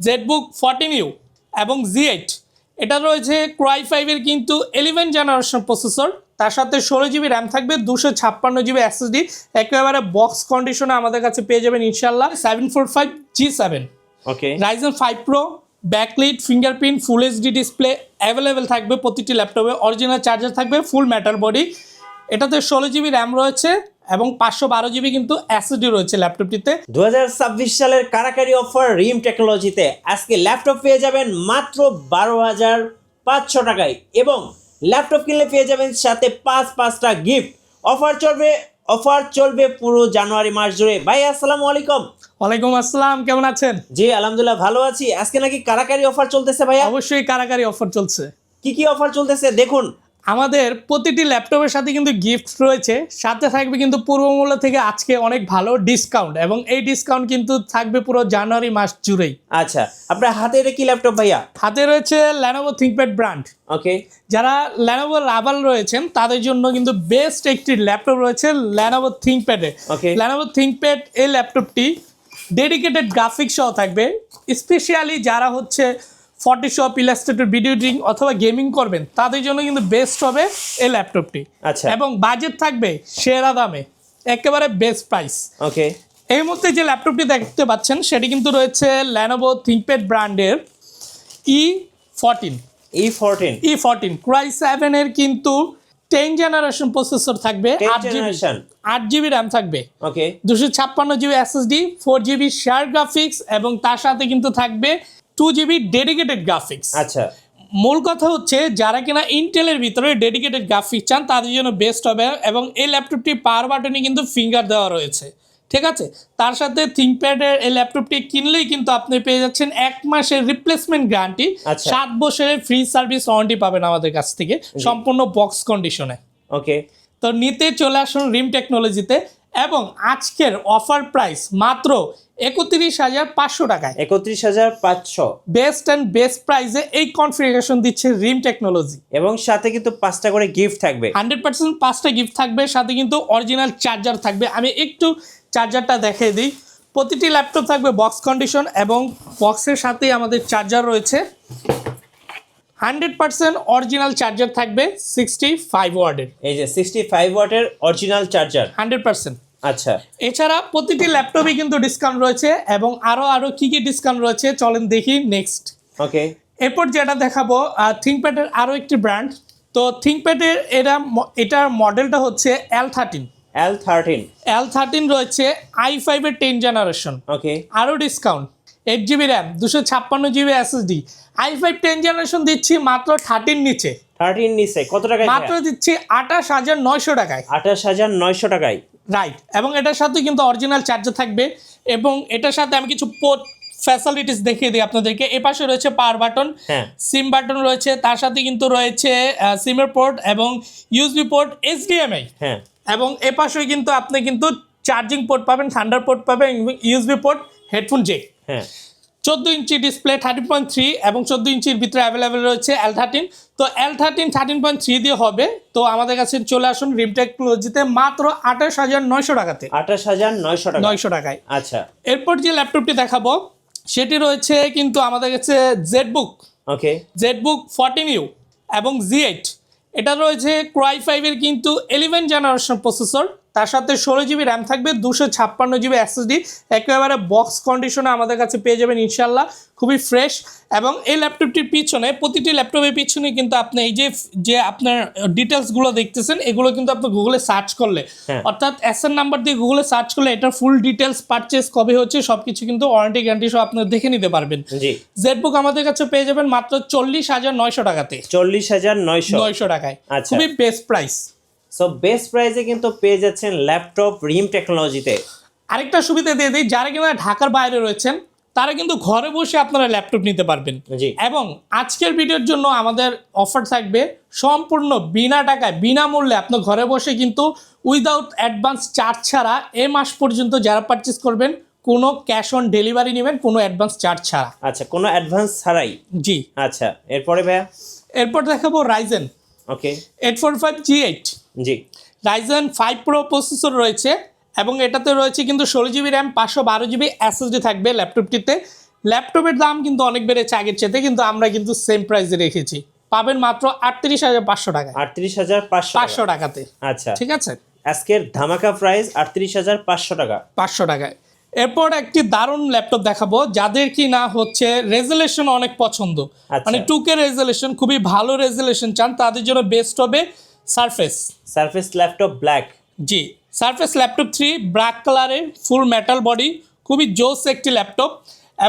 Jetbook 14U এবং Z8 এটা রয়েছে ক্রাই 5 এর কিন্তু 11 জেনারেশন প্রসেসর, তার সাথে 16GB র্যাম থাকবে, 256GB SSD, একেবারে বক্স কন্ডিশনে আমাদের কাছে পেয়ে যাবেন ইনশাআল্লাহ। 745G7 ওকে, Ryzen 5 Pro, backlit, fingerprint, full HD display available থাকবে প্রতিটি ল্যাপটপে, অরিজিনাল চার্জার থাকবে, ফুল মেটাল বডি। এটাতে 16GB র্যাম রয়েছে এবং 512GB কিন্তু এসএসডি রয়েছে ল্যাপটপটিতে। 2026 সালের কারাকারি অফার রিম টেকনোলজিতে আজকে ল্যাপটপ পেয়ে যাবেন মাত্র 12,500 টাকায়, এবং ল্যাপটপ কিনলে পেয়ে যাবেন সাথে পাঁচটা গিফট। অফার চলবে পুরো জানুয়ারি মাস জুড়ে। ভাই আসসালামু আলাইকুম। ওয়ালাইকুম আসসালাম, কেমন আছেন? জি আলহামদুলিল্লাহ ভালো আছি। আজকে নাকি কারাকারি অফার চলতেছে ভাইয়া? অবশ্যই কারাকারি অফার চলছে। কি অফার চলতেছে দেখুন। আমাদের প্রতিটি ল্যাপটপের সাথে কিন্তু গিফট রয়েছে, সাথে থাকবে কিন্তু পূর্বমূল্য থেকে আজকে অনেক ভালো ডিসকাউন্ট, এবং এই ডিসকাউন্ট কিন্তু থাকবে পুরো জানুয়ারি মাস জুড়েই। আচ্ছা, আপনার হাতে এটা কি ল্যাপটপ ভাইয়া? হাতে রয়েছে Lenovo ThinkPad ব্র্যান্ড। ওকে, যারা Lenovo রাভাল রয়েছেন তাদের জন্য কিন্তু বেস্ট একটি ল্যাপটপ রয়েছে Lenovo ThinkPad এ। ওকে, Lenovo ThinkPad এই ল্যাপটপটি ডেডিকেটেড গ্রাফিক্স সহ থাকবে, স্পেশালি যারা হচ্ছে ফটোশপ, ইলাস্ট্রেটর, ভিডিও এডিটিং অথবা গেমিং করবেন তাদের জন্য কিন্তু বেস্ট হবে এই ল্যাপটপটি। আচ্ছা, এবং বাজেট থাকবে সেরা দামে, একেবারে বেস্ট প্রাইস। ওকে, এই মুহূর্তে যে ল্যাপটপটি দেখতে পাচ্ছেন সেটি কিন্তু রয়েছে Lenovo ThinkPad ব্র্যান্ডের E14 ক্রাই 7 এর কিন্তু 10 জেনারেশন প্রসেসর থাকবে, 8GB র্যাম থাকবে, ওকে, 256GB SSD, 4GB share graphics, এবং তার সাথে কিন্তু থাকবে 2GB ডেডিকেটেড গ্রাফিক্স। আচ্ছা, মূল কথা হচ্ছে যারা কিনা ইন্টেলের ভিতরে ডেডিকেটেড গ্রাফিক্স চান তাদের জন্য বেস্ট হবে, এবং এই ল্যাপটপটি পাওয়ার বাটনে কিন্তু ফিঙ্গার দেওয়া রয়েছে, ঠিক আছে। তার সাথে থিঙ্কপ্যাডের এই ল্যাপটপটি কিনলেই কিন্তু আপনি পেয়ে যাচ্ছেন 1 মাসের রিপ্লেসমেন্ট গ্যারান্টি, 7 বছরের ফ্রি সার্ভিস ওয়ারেন্টি পাবেন আমাদের কাছ থেকে সম্পূর্ণ বক্স কন্ডিশনে। ওকে, তো নিতে চলে আসুন রিম টেকনোলজিতে, এবং আজকের অফার প্রাইস মাত্র 31,500 টাকায়। 31,500 বেস্ট অ্যান্ড বেস্ট প্রাইসে এই কনফিগারেশন দিচ্ছে রিম টেকনোলজি, এবং সাথে কিন্তু 5টা করে গিফট থাকবে। 100% 5টা গিফট থাকবে, সাথে কিন্তু অরিজিনাল চার্জার থাকবে। আমি একটু চার্জারটা দেখিয়ে দিই। প্রতিটি ল্যাপটপ থাকবে বক্স কন্ডিশন, এবং বক্সের সাথেই আমাদের চার্জার রয়েছে। 100% অরিজিনাল চার্জার থাকবে 65 ওয়াটের। এই যে 65 ওয়াটের অরিজিনাল চার্জার 100%। আচ্ছা, এছাড়া প্রতিটি ল্যাপটপে কিন্তু ডিসকাউন্ট রয়েছে, এবং আরো কি ডিসকাউন্ট রয়েছে চলেন দেখি নেক্সট। ওকে, এরপর যেটা দেখাবো থিঙ্কপ্যাডের আরও একটি ব্র্যান্ড। তো থিঙ্কপ্যাডের এটার মডেলটা হচ্ছে L13 রয়েছে i5 এর 10 জেনারেশন। ওকে, আরও discount, 8GB RAM, 256GB SSD, i5 10 generation দিচ্ছি মাত্র 13 নিচে। 13 নিচে কত টাকায়? মাত্র দিচ্ছি 28,900 টাকায়। 28,900 টাকায়, রাইট। এবং এটার সাথে কিন্তু অরিজিনাল চার্জার থাকবে, এবং এটার সাথে আমি কিছু পোর্ট ফ্যাসিলিটিস দেখিয়ে দিই আপনাদেরকে। এ পাশে রয়েছে পাওয়ার বাটন, সিম বাটন রয়েছে, তার সাথে কিন্তু রয়েছে সিমের পোর্ট এবং ইউএসবি পোর্ট, HDMI, এবং এ পাশে কিন্তু আপনি কিন্তু চার্জিং পোর্ট পাবেন, থান্ডার পোর্ট পাবেন, এবং USB port, headphone Jack. 14 inch display 13.3, এবং 14 ইঞ্চির ভিতরে অ্যাভেলেবেল রয়েছে L13। তো L13 13.3 দিয়ে হবে। তো আমাদের কাছে চলে আসুন রিম টেকনোলজিতে মাত্র 28,900 টাকাতে। 28,900 টাকায়। আচ্ছা, এরপর যে ল্যাপটপটি দেখাবো সেটি রয়েছে কিন্তু আমাদের কাছে জেটবুক 14U এবং Z8 এটা রয়েছে ক্রাই 5 এর কিন্তু 11 জেনারেশন প্রসেসর, তার সাথে 16GB র্যাম থাকবে, 256GB SSD, একেবারে বক্স কন্ডিশনে আমাদের কাছে পেয়ে যাবেন ইনশাল্লাহ, খুবই ফ্রেশ। এবং এই ল্যাপটপটির পিছনে, প্রতিটি ল্যাপটপের পিছনে কিন্তু আপনি এই যে আপনার ডিটেলসগুলো দেখতেছেন এগুলো কিন্তু আপনি গুগলে সার্চ করলে, অর্থাৎ SN নাম্বার দিয়ে গুগলে সার্চ করলে এটার ফুল ডিটেলস, পারচেস কবে হচ্ছে সবকিছু কিন্তু ওয়ারেন্টি গ্যারান্টি সহ আপনি দেখে নিতে পারবেন। জেটবুক আমাদের কাছে পেয়ে যাবেন মাত্র 40,900 টাকাতে। 40,900 টাকায়, খুবই বেস্ট প্রাইস। সো বেস্ট প্রাইসে কিন্তু পেয়ে যাচ্ছেন ল্যাপটপ রিম টেকনোলজিতে। আরেকটা সুবিধা দিয়ে দিই, যারা কিনা ঢাকার বাইরে রয়েছেন তারা কিন্তু ঘরে বসে আপনারা ল্যাপটপ নিতে পারবেন। এবং আজকের ভিডিওর জন্য আমাদের অফার থাকবে সম্পূর্ণ বিনা টাকায়, বিনামূল্যে আপনি ঘরে বসে কিন্তু উইদাউট অ্যাডভান্স চার্জ ছাড়া এ মাস পর্যন্ত যারা পারচেস করবেন কোনো ক্যাশ অন ডেলিভারি নেবেন, কোনো অ্যাডভান্স চার্জ ছাড়া। আচ্ছা, কোনো অ্যাডভান্স ছাড়াই? জি। আচ্ছা, এরপরে ভাইয়া? এরপর দেখাবো Ryzen 845G8। জি, Ryzen 5 Pro প্রসেসর রয়েছে, এবং এটাতে রয়েছে কিন্তু 16GB র্যাম, 512GB SSD থাকবে ল্যাপটপটিতে। ল্যাপটপের দাম কিন্তু অনেক বেড়েছে আগের চেয়ে, কিন্তু আমরা কিন্তু সেম প্রাইসে রেখেছি, পাবেন মাত্র 38,500 টাকায়, 38,500 টাকাতে। আচ্ছা, ঠিক আছে, আজকের ধামাকা প্রাইস 38,500 টাকা, 500 টাকায়। এরপর একটি দারুণ ল্যাপটপ দেখাবো যাদের কি না হচ্ছে রেজুলেশন অনেক পছন্দ, আচ্ছা। মানে 2K রেজুলেশন, খুবই ভালো রেজুলেশন চান, তাদের জন্য বেস্ট হবে সারফেস ল্যাপটপ ব্ল্যাক। জি, সারফেস ল্যাপটপ 3 ব্ল্যাক কালারের ফুল মেটাল বডি, খুবই জোস একটি ল্যাপটপ,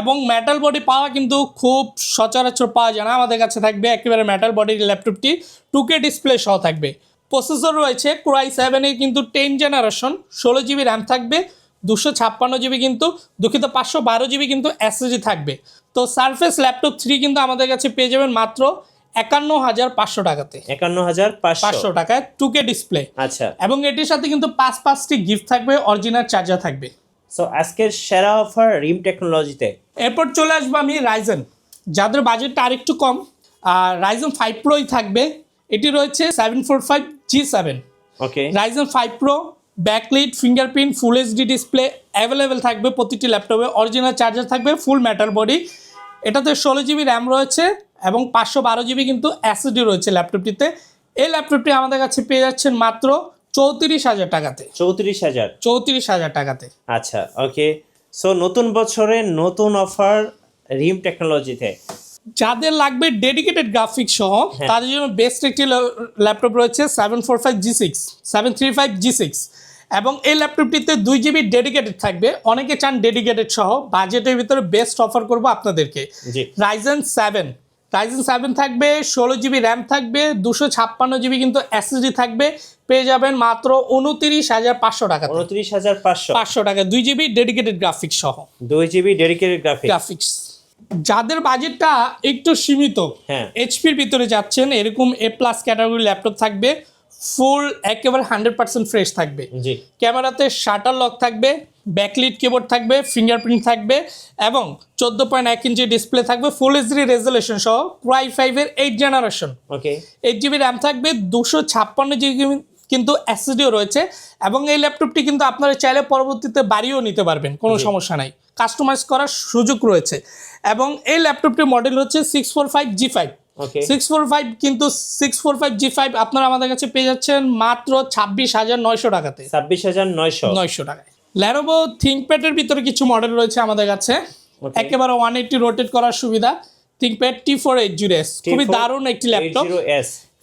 এবং মেটাল বডি পাওয়া কিন্তু খুব সচরাচর পাওয়া যায় না। আমাদের কাছে থাকবে একেবারে মেটাল বডির ল্যাপটপটি, 2K ডিসপ্লে সহ থাকবে। প্রসেসর রয়েছে Core i7 এর কিন্তু 10 জেনারেশন, 16 জিবি র্যাম থাকবে, 256 জিবি কিন্তু 512 জিবি কিন্তু এসএসডি থাকবে। তো সারফেস ল্যাপটপ 3 কিন্তু আমাদের কাছে পেয়ে যাবেন মাত্র 51,500 টাকাতে, 51,500 টাকায় 2K ডিসপ্লে। আচ্ছা, এবং এটির সাথে কিন্তু 5টি গিফট থাকবে, অরিজিনাল চার্জার থাকবে। সো আজকের সেরা অফার রিম টেকনোলজিতে। এরপর চলে আসবো আমি রাইজেন, যাদের বাজেটটা আরেকটু কম, আর রাইজেন 5 প্রোই থাকবে। এটি রয়েছে 745G7, okay, Ryzen 5 pro, backlit, fingerprint, full HD display available থাকবে প্রতিটি ল্যাপটপে, অরিজিনাল চার্জার থাকবে, ফুল মেটাল বডি। এটাতে 16 জিবি র্যাম রয়েছে এবং 512 জিবি কিন্তু এসএসডি রয়েছে ল্যাপটপটিতে। এই ল্যাপটপটি আমাদের কাছে পেয়ে যাচ্ছেন মাত্র 34,000 টাকাতে, 34,000 টাকাতে। আচ্ছা, ওকে। সো নতুন বছরে নতুন অফার রিম টেকনোলজিতে। যাদের লাগবে ডেডিকেটেড গ্রাফিক্স সহ তাদের জন্য বেস্ট একটি ল্যাপটপ রয়েছে 735G6, এবং এই ল্যাপটপটিতে 2 জিবি ডেডিকেটেড থাকবে। অনেকে চান ডেডিকেটেড সহ, বাজেটের ভিতরে বেস্ট অফার করবো আপনাদেরকে। রাইজেন 7 থাকবে, 16 জিবি র্যাম থাকবে, 256 জিবি কিন্তু এসএসডি থাকবে, পেয়ে যাবেন মাত্র 29,500 টাকা, 29,500 টাকা, 2 জিবি ডেডিকেটেড গ্রাফিক্স সহ, 2 জিবি ডেডিকেটেড গ্রাফিক্স। যাদের বাজেটটা একটু সীমিত, এইচপির ভিতরে যাচ্ছেন, এরকম A+ ক্যাটাগরি ল্যাপটপ থাকবে, ফুল একেবারে 100% ফ্রেশ থাকবে। ক্যামেরাতে শাটার লক থাকবে, ব্যাকলিট কিবোর্ড থাকবে, ফিঙ্গারপ্রিন্ট থাকবে, এবং 14.1 ইঞ্চি ডিসপ্লে থাকবে, ফুল এইচডি রেজুলেশন সহ, Core i5 এর 8 জেনারেশন, 8 জিবি র্যাম থাকবে, 256 জিবি কিন্তু এসএসডিও রয়েছে। এবং এই ল্যাপটপটি কিন্তু আপনারা চাইলে পরবর্তীতে বাড়িয়েও নিতে পারবেন, কোনো সমস্যা নাই, কাস্টমাইজ করার সুযোগ রয়েছে। এবং এই ল্যাপটপটির মডেল হচ্ছে 645G5, 645G5 আপনারা আমাদের কাছে পেয়ে যাচ্ছেন মাত্র 26,900 টাকাতে, 26,900 টাকায়। Lenovo ThinkPad এর ভিতরে কিছু মডেল রয়েছে আমাদের কাছে, একেবারে 180 রোটেট করার সুবিধা, ThinkPad T480S, খুবই দারুণ একটি ল্যাপটপ।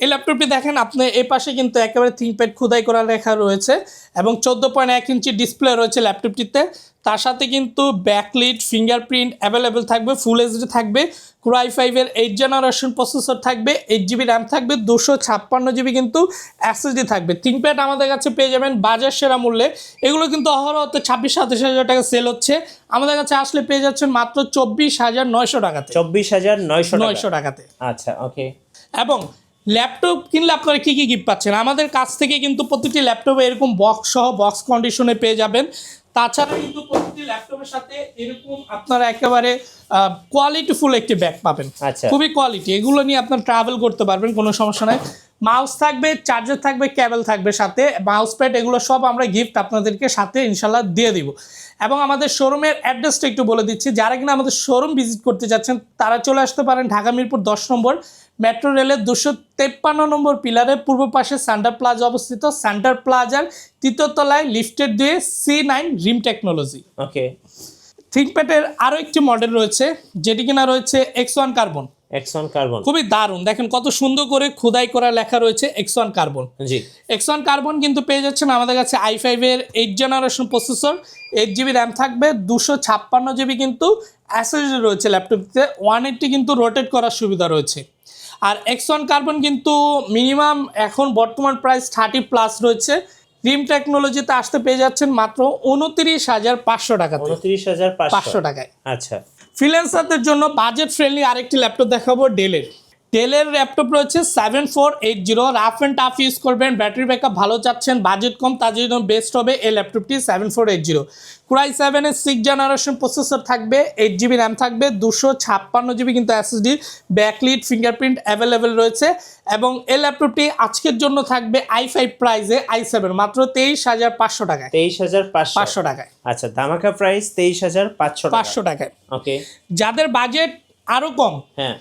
এই ল্যাপটপটি দেখেন আপনি এই পাশে কিন্তু একেবারে ThinkPad খোদাই করা লেখা রয়েছে, এবং 14.1 ইঞ্চি ডিসপ্লে রয়েছে ল্যাপটপটিতে। তার সাথে কিন্তু ব্যাকলিট, ফিঙ্গারপ্রিন্ট অ্যাভেলেবেল থাকবে, ফুল এইচডি থাকবে, Core i5 এর 8 জেনারেশন প্রসেসর থাকবে, 8 জিবি র্যাম থাকবে, 256 জিবি কিন্তু এসএসডি থাকবে। ThinkPad আমাদের কাছে পেয়ে যাবেন বাজার সেরা মূল্যে। এগুলো কিন্তু অহরহ 26-27 টাকা সেল হচ্ছে, আমাদের কাছে আসলে পেয়ে যাচ্ছেন মাত্র 24,900 টাকাতে, 24,900 টাকাতে। আচ্ছা, ওকে। এবং ল্যাপটপ কিনলে আপনারা কী কী গিফট পাচ্ছেন, আমাদের কাছ থেকে কিন্তু প্রতিটি ল্যাপটপে এরকম বক্স সহ, বক্স কন্ডিশনে পেয়ে যাবেন। তাছাড়া কিন্তু প্রতিটি ল্যাপটপের সাথে এরকম আপনারা একেবারে কোয়ালিটিফুল একটি ব্যাগ পাবেন, খুবই কোয়ালিটি, এগুলো নিয়ে আপনার ট্রাভেল করতে পারবেন, কোনো সমস্যা নাই। মাউস থাকবে, চার্জার থাকবে, কেবল থাকবে সাথে, মাউস প্যাড, এগুলো সব আমরা গিফট আপনাদেরকে সাথে ইনশাল্লাহ দিয়ে দিব। এবং আমাদের শোরুমের অ্যাড্রেসটা একটু বলে দিচ্ছি, যারা কিনা আমাদের শোরুম ভিজিট করতে যাচ্ছেন তারা চলে আসতে পারেন ঢাকা মিরপুর 10 নম্বর, মেট্রো রেলের 253 নম্বর পিলারের পূর্ব পাশে সেন্টার প্লাজা অবস্থিত, সেন্টার প্লাজার 3য় তলায় লিফটের 2 C9 রিম টেকনোলজি। ওকে। ThinkPad এর আরও একটি মডেল রয়েছে, যেটি কিনা রয়েছে X1 কার্বন, খুবই দারুণ, দেখেন কত সুন্দর করে খোদাই করা লেখা রয়েছে X1 কার্বন। X1 কার্বন কিন্তু পেয়ে যাচ্ছেন আমাদের কাছে i5 এর 8 জেনারেশন প্রসেসর, 8 জিবি র্যাম থাকবে, 256 জিবি কিন্তু এসএসডি রয়েছে ল্যাপটপটিতে, 180 কিন্তু রোটেট করার সুবিধা রয়েছে। আর X1 কার্বন কিন্তু মিনিমাম এখন বর্তমান প্রাইস 30+ রয়েছে, রিম টেকনোলজিতে আসতে পেয়ে যাচ্ছেন মাত্র 29,500 টাকাতে, 29,500 টাকায়। আচ্ছা, ফ্রিল্যান্সারদের জন্য বাজেট ফ্রেন্ডলি আরেকটি ল্যাপটপ দেখাবো ডেলের ডেলের ল্যাপটপ রয়েছে 7480, রাফ অ্যান্ড টাফ ইউজ করবেন, ব্যাটারি ব্যাকআপ ভালো চাচ্ছেন, বাজেট কম, তাদের জন্য বেস্ট হবে এই ল্যাপটপটি 7480। Core i7-এর 6th জেনারেশন প্রসেসর থাকবে, 8GB র্যাম থাকবে, 256GB কিন্তু এসএসডি, ব্যাকলিট ফিঙ্গারপ্রিন্ট অ্যাভেলেবেল রয়েছে। এবং এই ল্যাপটপটি আজকের জন্য থাকবে i5 প্রাইসে i7 মাত্র 23,500 টাকায়। 23,500 টাকায়। আচ্ছা, ধামাকা প্রাইস 23,500 টাকায়। ওকে, যাদের বাজেট আরো কম, হ্যাঁ,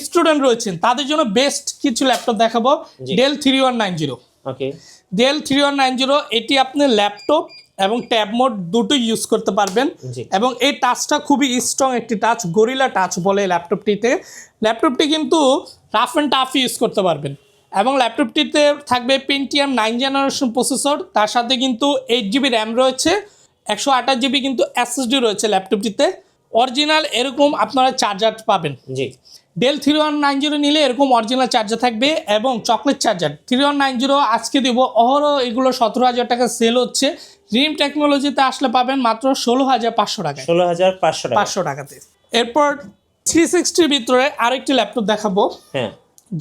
স্টুডেন্ট রয়েছেন, তাদের জন্য বেস্ট কিছু ল্যাপটপ দেখাবো। ডেল 3190। ওকে, ডেল 3190 এটি আপনি ল্যাপটপ এবং ট্যাব মোড দুটো ইউজ করতে পারবেন। এবং এই টাচটা খুবই স্ট্রং একটি টাচ, গরিলা টাচ বলে এই ল্যাপটপটিতে। ল্যাপটপটি কিন্তু রাফ অ্যান্ড টাফ ইউজ করতে পারবেন। এবং ল্যাপটপটিতে থাকবে পেন্টিয়াম 9 জেনারেশন প্রসেসর, তার সাথে কিন্তু 8GB র্যাম রয়েছে, 128GB কিন্তু এসএসডি রয়েছে ল্যাপটপটিতে। অরিজিনাল এরকম আপনারা চার্জার পাবেন। জি, ডেল 3190 নিলে এরকম অরিজিনাল চার্জার থাকবে এবং চকলেট চার্জার 3190 আজকে দিব অহরহ, এগুলো 17,000 টাকা সেল হচ্ছে। রিম টেকনোলজিতে আসলে পাবেন মাত্র 16,500 টাকায়, 16,500 টাকাতে। এরপর 360 ভিতরে আরেকটি ল্যাপটপ দেখাবো, হ্যাঁ,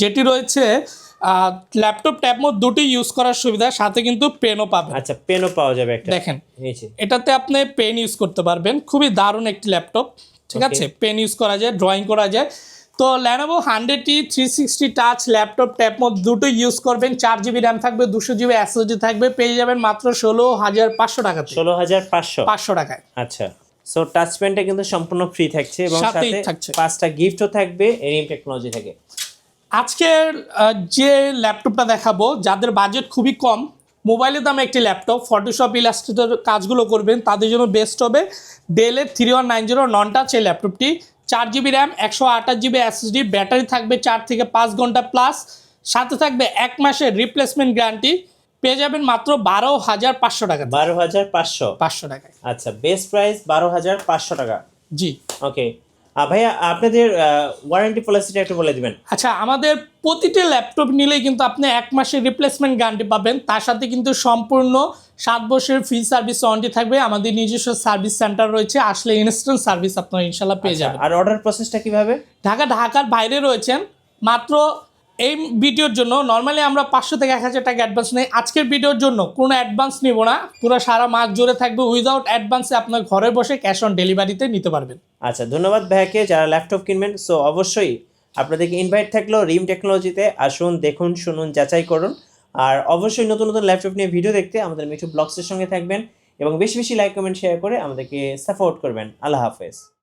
যেটি রয়েছে ল্যাপটপ ট্যাব মোড দুটি ইউজ করার সুবিধা, সাথে কিন্তু পেনও পাবেন। আচ্ছা, পেনও পাওয়া যাবে একটা, দেখেন এটাতে আপনি পেন ইউজ করতে পারবেন, খুবই দারুণ একটি ল্যাপটপ, ঠিক আছে। পেন ইউজ করা যায়, ড্রয়িং করা যায়। তো Lenovo 100T 360 touch laptop tab mode দুটো ইউজ করবেন, 4GB র্যাম থাকবে, 200GB এসএসডি থাকবে, পেয়ে যাবেন মাত্র 16,500 টাকাতে। 16,500 টাকায়। আচ্ছা, সো টাচ পেনটা কিন্তু সম্পূর্ণ ফ্রি থাকছে এবং সাথেই সাথে থাকছে 5টা গিফটও থাকবে রিম টেকনোলজি থেকে। আজকের যে ল্যাপটপটা দেখাবো, যাদের বাজেট খুবই কম, মোবাইলের দামে একটি ল্যাপটপ, ফটোশপ ইলাস্ট্রেটর কাজগুলো করবেন, তাদের জন্য বেস্ট হবে ডেলের 3190 নন টাচ এই ল্যাপটপটি। 4GB RAM, 128GB SSD, battery থাকবে 4 থেকে 5 ঘন্টা প্লাস, সাথে থাকবে 1 মাসের রিপ্লেসমেন্ট গ্যারান্টি। পেয়ে যাবেন মাত্র 12,500 টাকা। 12,500 টাকায়। আচ্ছা, বেস্ট প্রাইস 12,500 টাকা। জি, ওকে, ভাইয়া আপনাদের ওয়ারেন্টি পলিসিটা একটু বলে দিবেন। আচ্ছা, আমাদের প্রতিটি ল্যাপটপ নিলেই কিন্তু আপনি 1 মাসের রিপ্লেসমেন্ট গ্যারান্টি পাবেন, তার সাথে কিন্তু সম্পূর্ণ 7 বছরের ফ্রি সার্ভিস ওয়ারেন্টি থাকবে। আমাদের নিজস্ব সার্ভিস সেন্টার রয়েছে, আসলে ইনস্ট্যান্ট সার্ভিস আপনারা ইনশাল্লাহ পেয়ে যাবেন। আর অর্ডার প্রসেসটা কিভাবে? ঢাকার বাইরে রয়েছেন, মাত্র এই ভিডিওর জন্য নর্মালি আমরা 500 থেকে 1,000 টাকা অ্যাডভান্স নেই। আজকের ভিডিওর জন্য কোনো অ্যাডভান্স নিব না, পুরো সারা মাস জুড়ে থাকবে উইদাউট অ্যাডভান্সে, আপনার ঘরে বসে ক্যাশ অন ডেলিভারিতে নিতে পারবেন। আচ্ছা, ধন্যবাদ ভাইয়াকে। যারা ল্যাপটপ কিনবেন, সো অবশ্যই আপনাদেরকে ইনভাইট থাকলো রিম টেকনোলজিতে, আসুন, দেখুন, শুনুন, যাচাই করুন। আর অবশ্যই নতুন নতুন ল্যাপটপ নিয়ে ভিডিও দেখতে আমাদের মিঠু ব্লগসের সঙ্গে থাকবেন এবং বেশি বেশি লাইক, কমেন্ট, শেয়ার করে আমাদেরকে সাপোর্ট করবেন। আল্লাহ হাফেজ।